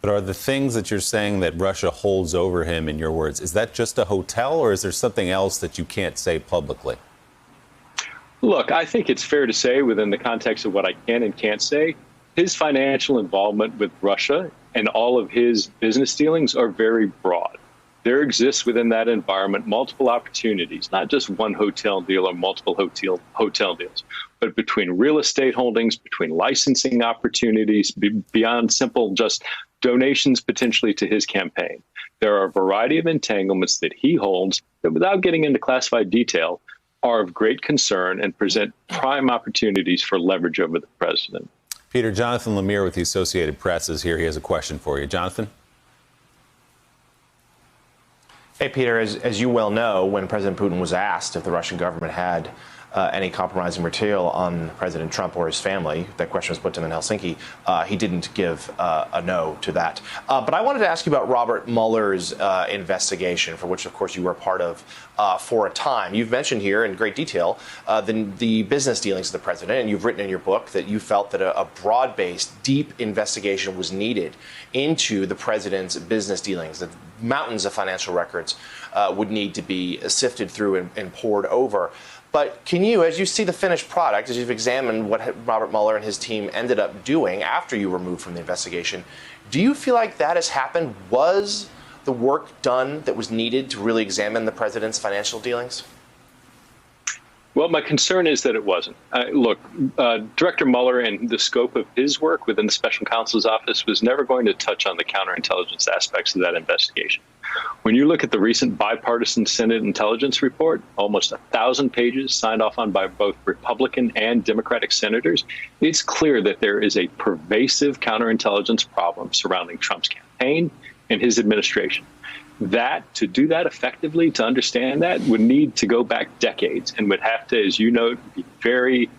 But are the things that you're saying that Russia holds over him, in your words, is that just a hotel, or is there something else that you can't say publicly? Look, I think it's fair to say, within the context of what I can and can't say, his financial involvement with Russia and all of his business dealings are very broad. There exists within that environment multiple opportunities, not just one hotel deal or multiple hotel deals, but between real estate holdings, between licensing opportunities, beyond simple just donations potentially to his campaign. There are a variety of entanglements that he holds that, without getting into classified detail, are of great concern and present prime opportunities for leverage over the president. Peter, Jonathan Lemire with the Associated Press is here. He has a question for you. Jonathan? Hey, Peter, as you well know, when President Putin was asked if the Russian government had any compromising material on President Trump or his family, that question was put to him in Helsinki, he didn't give a no to that. But I wanted to ask you about Robert Mueller's investigation, for which, of course, you were a part of for a time. You've mentioned here in great detail the business dealings of the president, and you've written in your book that you felt that a broad-based, deep investigation was needed into the president's business dealings, that mountains of financial records would need to be sifted through and poured over. But can you, as you see the finished product, as you've examined what Robert Mueller and his team ended up doing after you were removed from the investigation, do you feel like that has happened? Was the work done that was needed to really examine the president's financial dealings? Well, my concern is that it wasn't. Look, Director Mueller and the scope of his work within the special counsel's office was never going to touch on the counterintelligence aspects of that investigation. When you look at the recent bipartisan Senate intelligence report, almost 1,000 pages signed off on by both Republican and Democratic senators, it's clear that there is a pervasive counterintelligence problem surrounding Trump's campaign and his administration. To do that effectively, to understand that, would need to go back decades and would have to, as you know, be very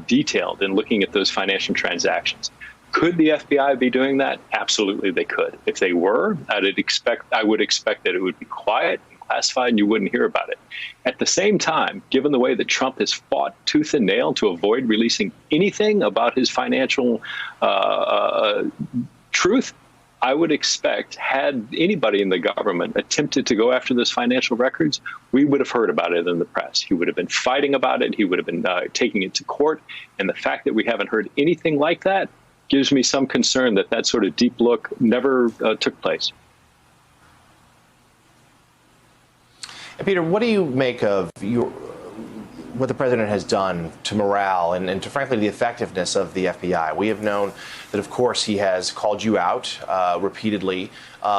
detailed in looking at those financial transactions. Could the FBI be doing that? Absolutely, they could. If they were, I would expect that it would be quiet and classified and you wouldn't hear about it. At the same time, given the way that Trump has fought tooth and nail to avoid releasing anything about his financial truth, I would expect, had anybody in the government attempted to go after those financial records, we would have heard about it in the press. He would have been fighting about it. He would have been taking it to court. And the fact that we haven't heard anything like that gives me some concern that that sort of deep look never took place. Peter, what do you make of what the president has done to morale and to, frankly, the effectiveness of the FBI? We have known that, of course, he has called you out repeatedly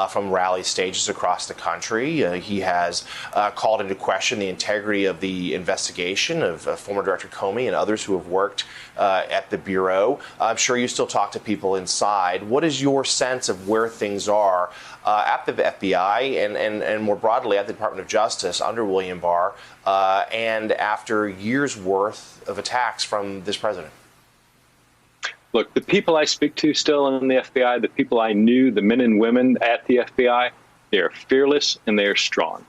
from rally stages across the country. He has called into question the integrity of the investigation of former Director Comey and others who have worked at the Bureau. I'm sure you still talk to people inside. What is your sense of where things are at the FBI and more broadly at the Department of Justice under William Barr and after years' worth of attacks from this president? Look, the people I speak to still in the FBI, the people I knew, the men and women at the FBI, they are fearless and they are strong.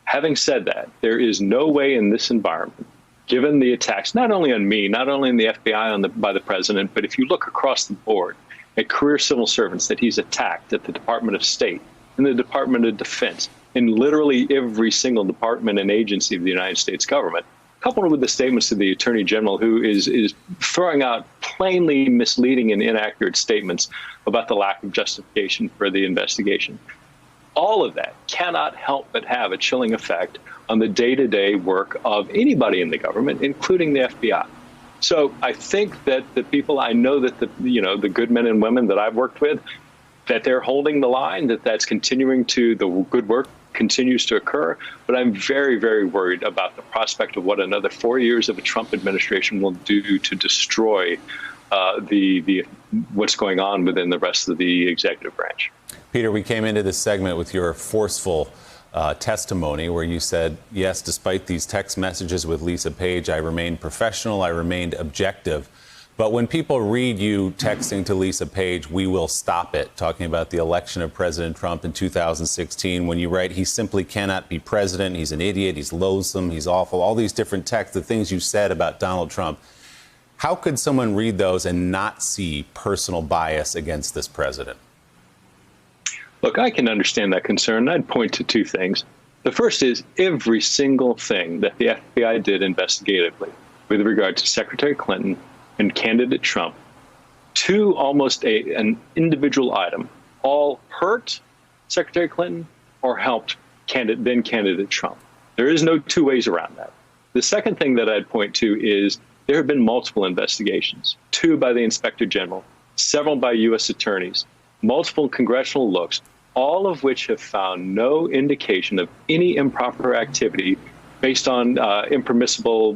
Having said that, there is no way in this environment, given the attacks, not only on me, not only in the FBI by the president, but if you look across the board at career civil servants that he's attacked at the Department of State, in the Department of Defense, in literally every single department and agency of the United States government, coupled with the statements of the Attorney General, who is throwing out plainly misleading and inaccurate statements about the lack of justification for the investigation. All of that cannot help but have a chilling effect on the day-to-day work of anybody in the government, including the FBI. So I think that the people I know, that the good men and women that I've worked with, that they're holding the line, that's continuing to, the good work continues to occur. But I'm very, very worried about the prospect of what another 4 years of a Trump administration will do to destroy what's going on within the rest of the executive branch. Peter, we came into this segment with your forceful testimony where you said, yes, despite these text messages with Lisa Page, I remained professional, I remained objective. But when people read you texting to Lisa Page, we will stop it, talking about the election of President Trump in 2016, when you write, he simply cannot be president, he's an idiot, he's loathsome, he's awful, all these different texts, the things you said about Donald Trump. How could someone read those and not see personal bias against this president? Look, I can understand that concern. I'd point to two things. The first is every single thing that the FBI did investigatively with regard to Secretary Clinton and candidate Trump, to almost an individual item, all hurt Secretary Clinton or helped then candidate Trump. There is no two ways around that. The second thing that I'd point to is there have been multiple investigations, 2 by the Inspector General, several by U.S. attorneys, multiple congressional looks, all of which have found no indication of any improper activity based on impermissible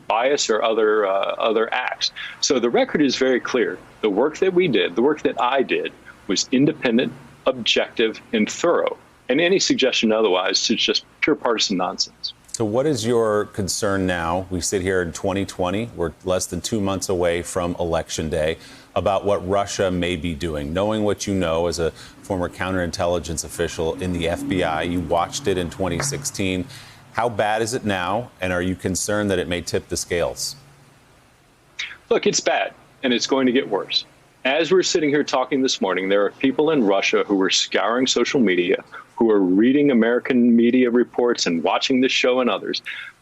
bias or other acts. So the record is very clear. The work that we did, the work that I did, was independent, objective, and thorough. And any suggestion otherwise is just pure partisan nonsense. So what is your concern now? We sit here in 2020. We're less than 2 months away from Election Day, about what Russia may be doing. Knowing what you know as a former counterintelligence official in the FBI, you watched it in 2016. How bad is it now? And are you concerned that it may tip the scales? Look, it's bad, and it's going to get worse. As we're sitting here talking this morning, there are people in Russia who are scouring social media, who are reading American media reports and watching this show and others,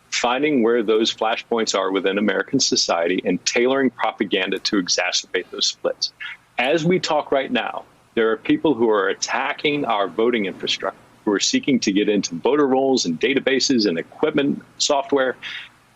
finding where those flashpoints are within American society and tailoring propaganda to exacerbate those splits. As we talk right now, there are people who are attacking our voting infrastructure, who are seeking to get into voter rolls and databases and equipment software,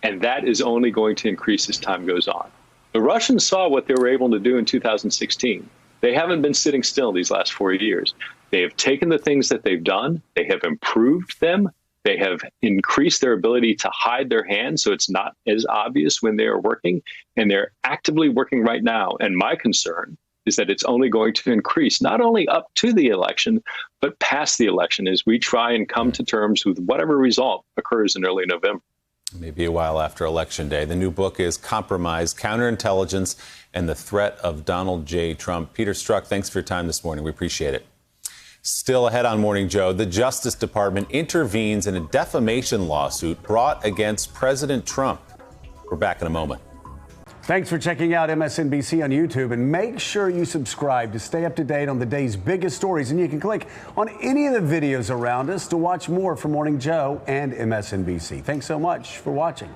and that is only going to increase as time goes on. The Russians saw what they were able to do in 2016. They haven't been sitting still these last 4 years. They have taken the things that they've done, they have improved them, they have increased their ability to hide their hands so it's not as obvious when they are working, and they're actively working right now. And my concern is that it's only going to increase, not only up to the election, but past the election as we try and come to terms with whatever result occurs in early November. Maybe a while after Election Day. The new book is Compromised: Counterintelligence and the Threat of Donald J. Trump. Peter Strzok, thanks for your time this morning. We appreciate it. Still ahead on Morning Joe, the Justice Department intervenes in a defamation lawsuit brought against President Trump. We're back in a moment. Thanks for checking out MSNBC on YouTube, and make sure you subscribe to stay up to date on the day's biggest stories. And you can click on any of the videos around us to watch more from Morning Joe and MSNBC. Thanks so much for watching.